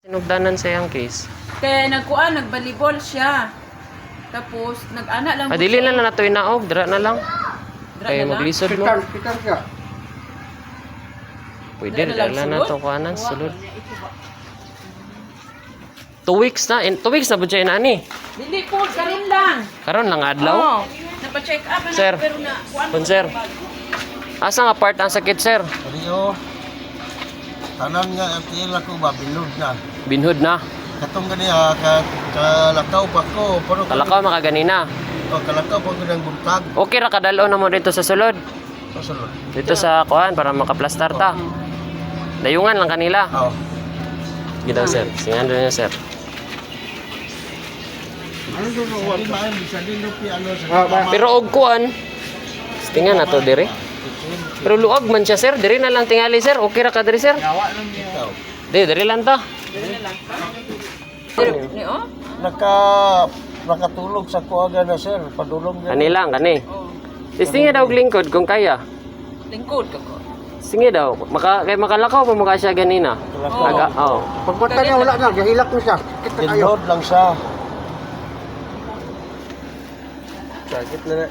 Sinugdanan sa iyang case. Kaya nagbalibol siya. Tapos nag-ana lang. Dili na lang nato inaog, dira na lang. Kaya maglisod mo. Pitar ka. Pwede dira na nato kuanan sulod. 2 weeks na, 2 weeks na ba siya inani? Dili po, karon lang. Karon lang adlaw. Oo. Napa-check up na Sir. pero na Kun sir. Asa nga part ang sakit sir? Rio. Tanan nga at ila ko ba bilog na. Binhod na. Katong gani kalakaw pa ko pero Kalakaw makaganina. kalakaw pa ko ng buntag. Okay ra kadalo na mo dito sa sulod. Pasulod. Dito sa kuan para makaplastar ta. Dayungan lang kanila. Oh. Gitaw sir. Singan niyo sir. Ano do no wali man bisa din do pi ano sa. Pero og kuan. Tingan na to dire. Pero luag man siya sir. Dire na lang tingali sir. Okay ra ka dire sir. Yawa lang niya. Dire lang ta. ni oh. Nakatulog sa kuaga na sir, padulong na. Kani lang kani. Oh. Singe daw og lingkod kung kaya. Lingkod ka ko. Singe daw. Kay makalakaw pa mukha siya ganina. Aga, oh. Pagpunta niya wala na, gahilak mo siya. Dinod lang siya. Sakit na na.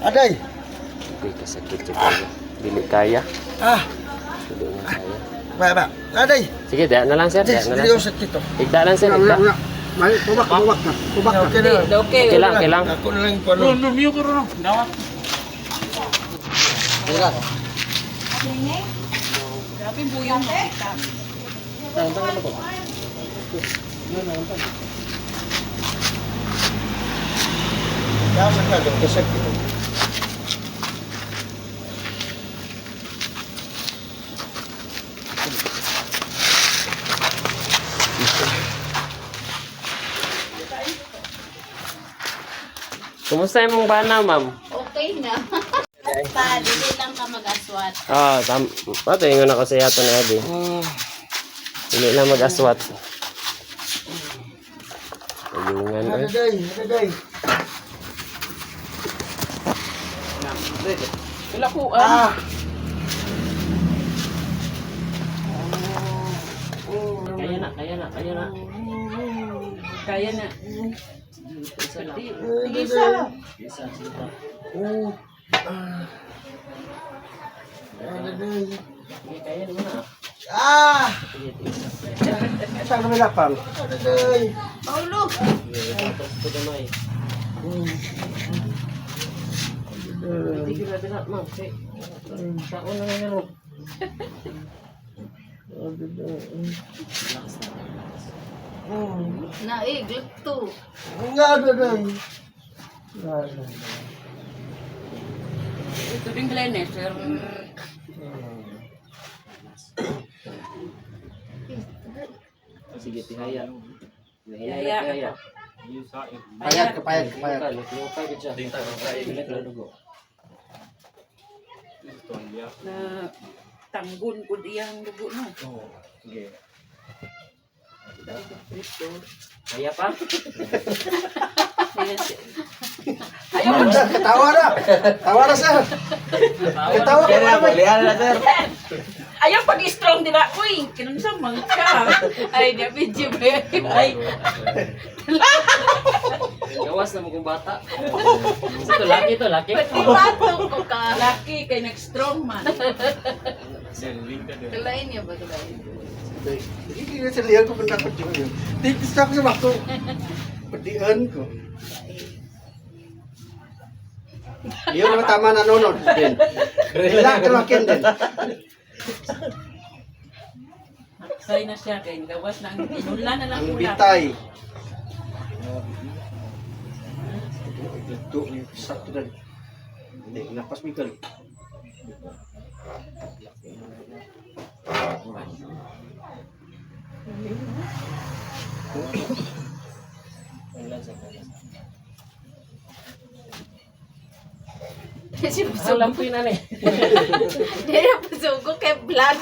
Aday! Hindi ka sakit siya kaya. Dili kaya. Dili na kaya. Ba. Aday! Sige, daan na lang sir. Daan na lang. Dili sakit to. Igda lang sir. Igda. May tubak na. Tubak na. Okay na. Okay. Okay lang, okay lang. Ako na lang pano. Lumiyo ko ron. Dawat. Dila. Grabe buyong makita. Ya sakit to. Sakit to. Kumusta yung bana, ma'am? Okay na. Pa, dili lang ka mag-aswat. Pato yung na kasi yato na Abby. Hindi lang mag-aswat. Ayungan eh. Aday. Wala ko ah. Kaya na. Kaya na. Isa. Kaya naman na. Saan kami lapang? Aday. Paulo! Tapos ko damay. Hindi grabe na, ma'am. Taon na nga rin. Naiglit to. Nga, aday. Ito din Glenn eh, sir. Sige, tihaya. Tihaya. Payag. Lukay ka siya. Bilit na dugo. Na tanggun ko diyang dugo no. Sige. Kaya pa? Tawa na, sir. Tawa ka namin. Ayaw pag-strong nila. Uy, kinunsamang ka. Ay, na-video ba? Ay, Gawas na mo kong bata. Ito, laki. Patong ko ka. laki kay nag-strong man. Kalain niya ba kalain? Hindi sa liyan ko punta ko dyan. Gusto ako sa bako. Padian ko. Yun naman tama na nunod. Ilang kalakin din. Say na siya kay gawas na ang inula na lang Ang ulam. bitay. Ito, sakto na. Hindi, napas Miguel. Kasi Ang puso. lampoy na ni. Hindi na puso ko kay blood.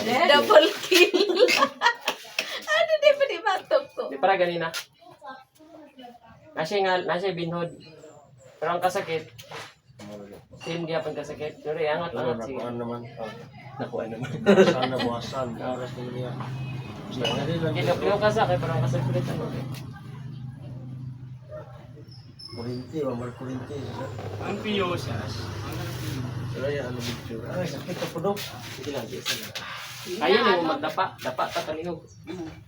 Double kill. Ano di pa di matok ko? Di para ganina. Nasa binhod. Pero ang kasakit, hindi hapon kasakit. Pero angat-angat sige. Naman. Nakuha naman. Sana buwasan. Oras mo niya. Kinapyo ka sa akin, parang kasagpulit ako. Kurinti, mamar kurinti. Ang piyo siya. Wala yan, ano picture. Ay, sakit ka po, Dok. Sige lang, isa lang. Kaya na mo magdapa. Dapa ta talihog.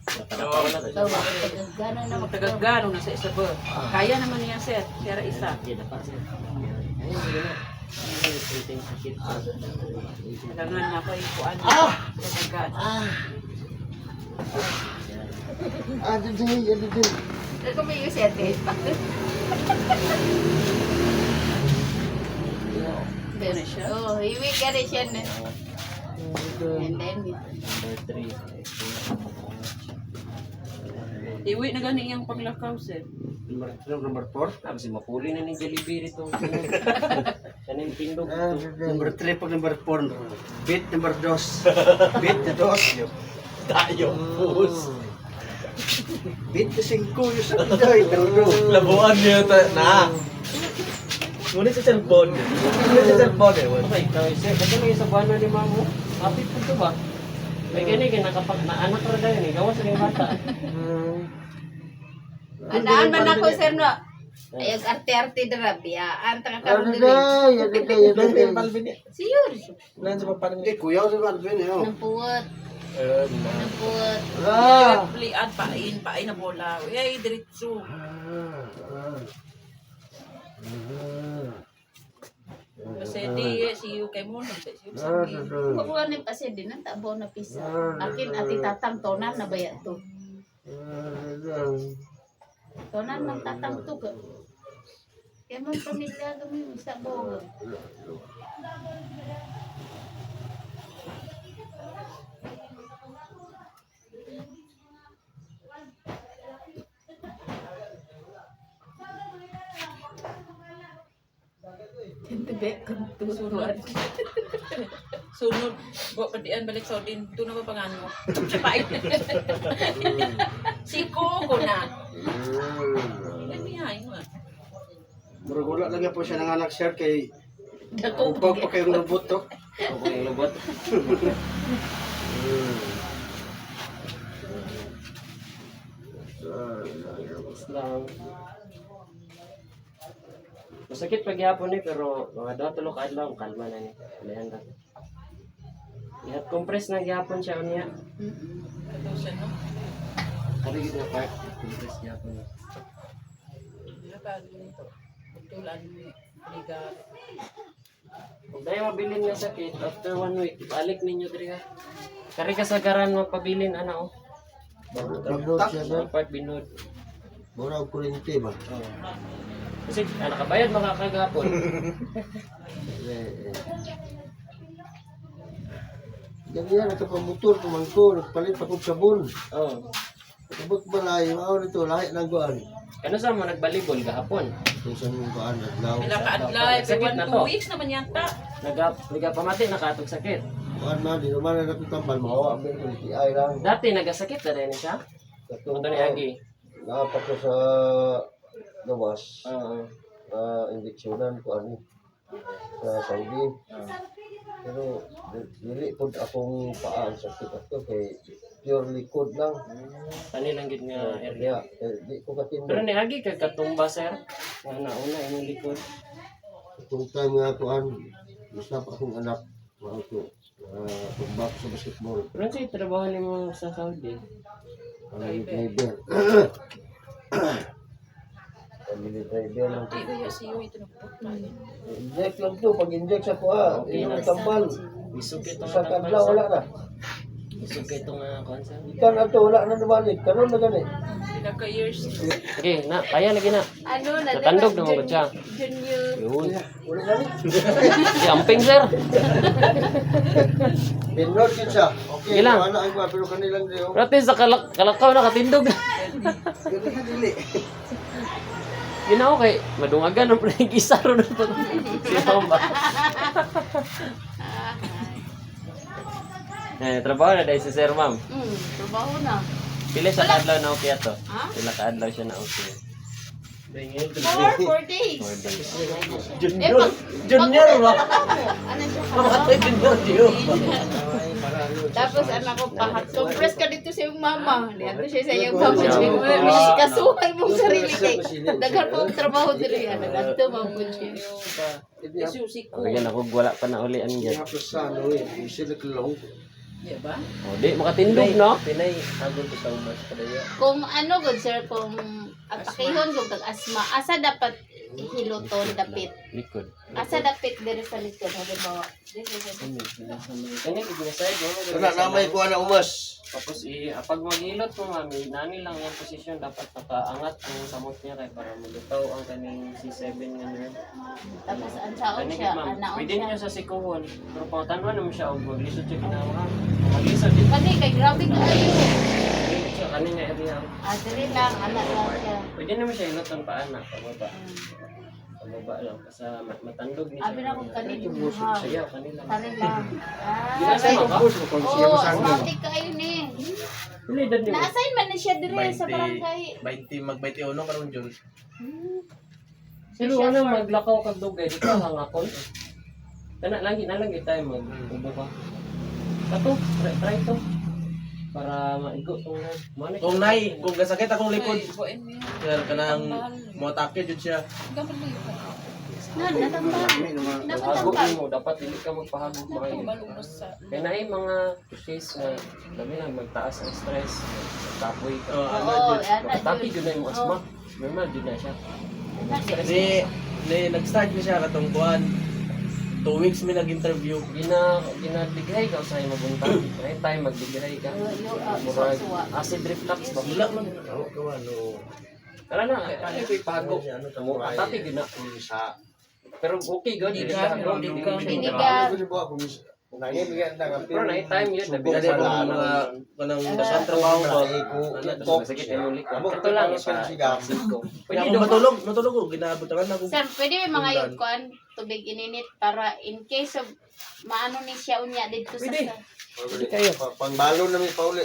Dapa na to. Daw, gano'n na Magtagagano na sa isa ba? Kaya naman niya, sir. Kaya isa. Sige, dapa sir. Ayun, sige na. Ayun, konting sakit. Kailangan na pa ikuan. Tagagan. Dito. Ito may yung sete. Ganun siya. Oh, iwi ka rin siya na. And then, Number 3. Iwi na gani yung paglakaw, sir. Number 4. Sabi si mapuli na ni Jollibee rito. Yan yung tindog. Number 3 pag number 4. Beat number 2. Beat na 2. Tayo, bus. Beat na 5 yung sa piday. Labuan niya na. Ngunit sa cellphone. Ngunit sa cellphone eh. Okay, ikaw sir. Kasi may isa buwan na ni mamo. Kapit po ito ba? May gani, kinakapag na anak ko rin eh. Gawa sa mga bata. anaan man ako, sir, no? Ayag arte-arte dira, biyaan, taka karoon diri. Nanti yung palbin niya. Siyur. Nanti sa papanin Hindi, kuya ko sa Alvin eh. Nampuot. Eh, Nampuot. Plian, pain na bola. Ay, diretso. Kasi di, siyo kay mo, siyo sa akin. Kukuha ni kasi din ang tabo na pisa. Akin ati tatang tonan na baya to. Tonan ng tatang to ka. Kaya man pamilya kami sa bogo. Tebe kan tusuan. Sunod, buat padian balik sa din, ito na ba pangano? Pain. Siko ko na. Ay, mihay mo. Murag wala lang po siya nanganak sir kay Dako. upag pa kayong lubot to. Ako yung lubot. Islam. Masakit pag yapon ni pero mga 2-3 adlaw kalma na ni. Alayan ka. Ihat compress na gyapon siya unya. Ito siya, no? Kali gid na part compress gyapon. Nakag nito. Tulan ni ligar. Kung dahil mabilin nga sakit, after 1 week, balik ninyo diri ha. Kari kasagaran mapabilin ana oh. Ang part binod. Mura ang kurinti ba? Oh. Kasi nakabayad makakagapon. Ganyan, nakapamotor, pumangko, nagpalit pa kong sabon. Oh. Kabot balay, maaw nito, lahi ng guan. Kano sa mo nagbalibol gahapon? Tusan mong guan, naglaw. Pila ka adlay, Sakit na 1-2 to. weeks naman yata. Nagapamati nakatog sakit. Guan man, di naman na nakitambal, mawa, pero kurinti ay lang. Dati nagasakit na rin siya. Katong Ito ni Agi. naapak ko sa gawas, Oo. injeksyonan ko ani sa Saudi. Pero dili pod akong paa ang sakit ako kay pure likod lang. Kanilang gid nga area. Kaya di ko Pero katindog. ni Agi kag katumba sir. Nga nauna imong likod. Kung time nga ako basta pa akong anak, mga ko, tumbak sa basketball. Pero sa trabaho nimo sa Saudi. Family driver. Family driver lang. Di ba siyo ito nagputla. Inject lang to, pag-inject sa kuha, Okay na. yung tambal. Isukit to Sa kadlaw, wala na. Isukit to nga konsa. Ikan ato, wala na nabalik. Karoon na gani. Pila ka years. Okay, na kaya lagi na. Ano na Natandog na mo siya. Junior. Yun. Wala gani. Si Amping sir. Pinod yun siya. Okay, Ilang? wala ang kuha, pero kanilang diyo. Rati sa kalakaw nakatindog. Gani ka dili. Ginaw kay madungagan ang isa ro na to. Si Tomba. Trabaho na dahil si Sir Ma'am. Trabaho na. Pila sa adlaw na okay ato. Ha? Pila ka adlaw siya na okay. Tingin. 4 days. Junior. Junior ba? Ano siya Mamatay junior diyo. Tapos anak ko pa hot compress ka dito sa iyong mama. Diyan siya sa iyong mama. Kasuhay mong sarili kay. Daghan mo ang trabaho diri ana ganto mabud siya. Kaya ako wala pa na uli ang yan. Tapos sa ano eh, sila kalong. Di ba? O di makatindog no. Pinay agol ko sa umas padaya. Kung ano good sir, kung atakihon kung tag-asma, asa dapat hiluton dapit? Likod. Asa dapit diri sa likod, halimbawa. Kanya giginasay go. Kana namay ko ana umas. Tapos pag maghilot mo mami, nani lang yung posisyon dapat nakaangat ang samot niya kay para malutaw ang kaning C7 nga nerve. Tapos ang saon Kani siya, ma'am, anaon pwede siya. niyo sa sikuhon. Pero pangtanwa naman siya og maglisod siya ginawa. Maglisod din. Kani kay grabe ka ayo. Maglisod siya kani nga area. Diri lang, anak lang siya. Pwede naman siya hiloton pa ana pababa. Pababa lang kasi matandog ni Abi na kung kani ha. Sayaw kanila. Kani lang. Ginasay mo ka? Oo, asmatik ka ayo ni. Pila edad niyo? Na-assign man na siya diri sa 20 barangay. 20 mag 21 karon Jun. Pero ano maglakaw kag dugay dito hangakon. Kana lang tayo mag-ubo ka. Kato, try to. Para maigo tong money. Kung nay, kung gasakit akong likod, Buuin mo yan. kaya kanang mo atake jud siya. Gamit mo yun. Natambal. Hago Napatambal. mo, dapat hindi ka magpahagog maayo. Malumos sa... Kaya na mga case na dami na magtaas ang stress, tapoy ka. Oh, ano Oo, jud. ana Tapi jud. yun na yung asma. Normal yun na siya. Ni nag-start ni siya katong kuan. 2 weeks mi nag-interview. Ginadighay ka sa mabuntang. May time magdighay ka. Murag acid reflux ba? Wala man. Ako kawan no. Kala na, kaya ko ipago. Tapi yun na. Sa Pero okay, good. Hindi ka. Dinigan. Ako ba ako mis. Nangin bigyan ta ka. Pero na time yun. Dali mo mga kanang dasang trabaho ba. Masakit na yung likod. Ito lang sa ko. Pwede ako matulog ko ginabutangan ako. Sir, pwede may mga yukuan tubig ininit para in case of maano ni siya unya dito sa Pwede. Pwede kayo. Pangbalo na mi pauli.